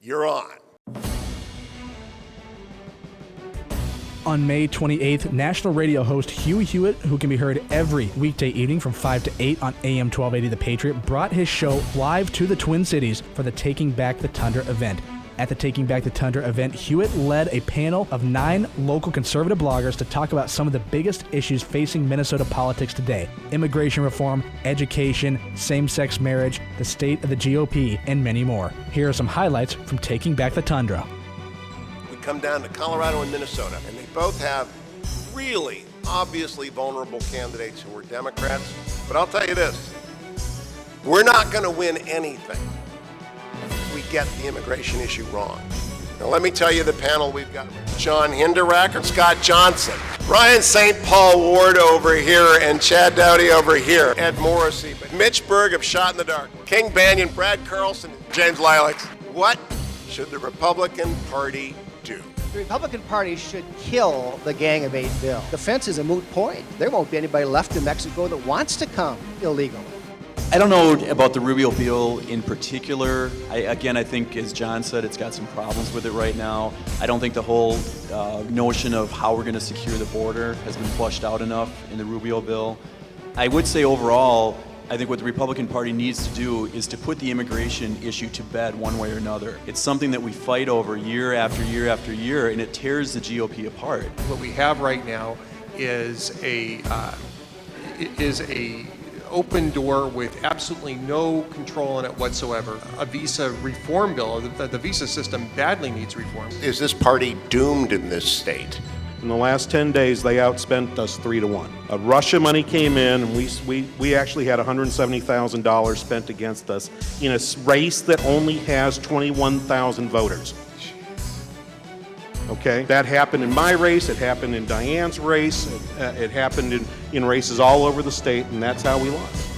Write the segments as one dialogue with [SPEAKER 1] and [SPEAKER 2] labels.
[SPEAKER 1] You're on.
[SPEAKER 2] On May 28th, national radio host Hugh Hewitt, who can be heard every weekday evening from 5 to 8 on AM 1280 The Patriot, brought his show live to the Twin Cities for the Taking Back the Tundra event. At the Taking Back the Tundra event, Hewitt led a panel of 9 local conservative bloggers to talk about some of the biggest issues facing Minnesota politics today: immigration reform, education, same-sex marriage, the state of the GOP, and many more. Here are some highlights from Taking Back the Tundra.
[SPEAKER 1] We come down to Colorado and Minnesota, and they both have really obviously vulnerable candidates who are Democrats. But I'll tell you this, we're not going to win anything if we get the immigration issue wrong. Now let me tell you the panel we've got: John Hinderaker, Scott Johnson, Ryan St. Paul Ward over here, and Chad Dowdy over here, Ed Morrissey, Mitch Berg of Shot in the Dark, King Banaian, Brad Carlson, James Lileks. What should the Republican Party do?
[SPEAKER 3] The Republican Party should kill the Gang of 8 bill. The fence is a moot point. There won't be anybody left in Mexico that wants to come illegally.
[SPEAKER 4] I don't know about the Rubio bill in particular. I think, as John said, it's got some problems with it right now. I don't think the whole notion of how we're going to secure the border has been flushed out enough in the Rubio bill. I would say overall, I think what the Republican Party needs to do is to put the immigration issue to bed one way or another. It's something that we fight over year after year after year, and it tears the GOP apart.
[SPEAKER 5] What we have right now is a open door with absolutely no control in it whatsoever. A visa reform bill. The visa system badly needs reform.
[SPEAKER 1] Is this party doomed in this state?
[SPEAKER 6] In the last 10 days, they outspent us 3-1. Russia money came in, and we actually had $170,000 spent against us in a race that only has 21,000 voters. Okay, that happened in my race, it happened in Diane's race, it happened in races all over the state, and that's how we lost.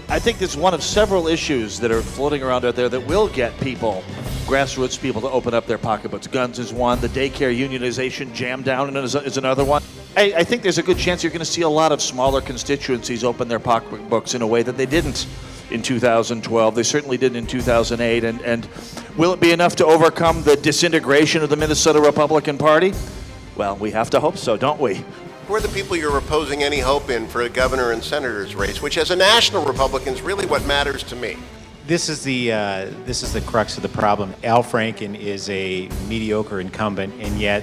[SPEAKER 7] I think there's one of several issues that are floating around out there that will get people, grassroots people, to open up their pocketbooks. Guns is one, the daycare unionization jam down is another one. I think there's a good chance you're going to see a lot of smaller constituencies open their pocketbooks in a way that they didn't in 2012. They certainly didn't in 2008. And will it be enough to overcome the disintegration of the Minnesota Republican Party? Well, we have to hope so, don't we?
[SPEAKER 1] Who are the people you're reposing any hope in for a governor and senator's race, which as a national Republican is really what matters to me?
[SPEAKER 8] This is the crux of the problem. Al Franken is a mediocre incumbent, and yet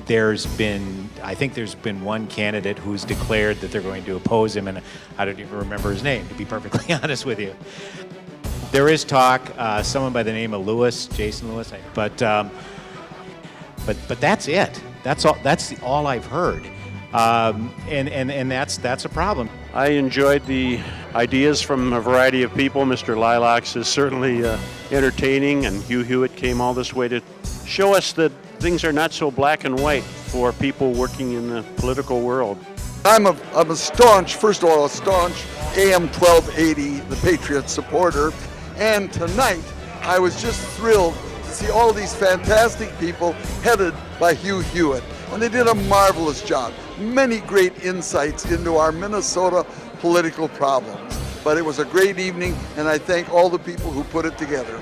[SPEAKER 8] I think there's been one candidate who's declared that they're going to oppose him, and I don't even remember his name, to be perfectly honest with you. There is talk, someone by the name of Jason Lewis, but that's it. That's all I've heard, and that's a problem.
[SPEAKER 9] I enjoyed the ideas from a variety of people. Mr. Lileks is certainly entertaining, and Hugh Hewitt came all this way to show us that things are not so black and white for people working in the political world.
[SPEAKER 10] I'm a staunch AM 1280, The Patriot supporter, and tonight I was just thrilled to see all these fantastic people headed by Hugh Hewitt, and they did a marvelous job. Many great insights into our Minnesota political problems. But it was a great evening, and I thank all the people who put it together.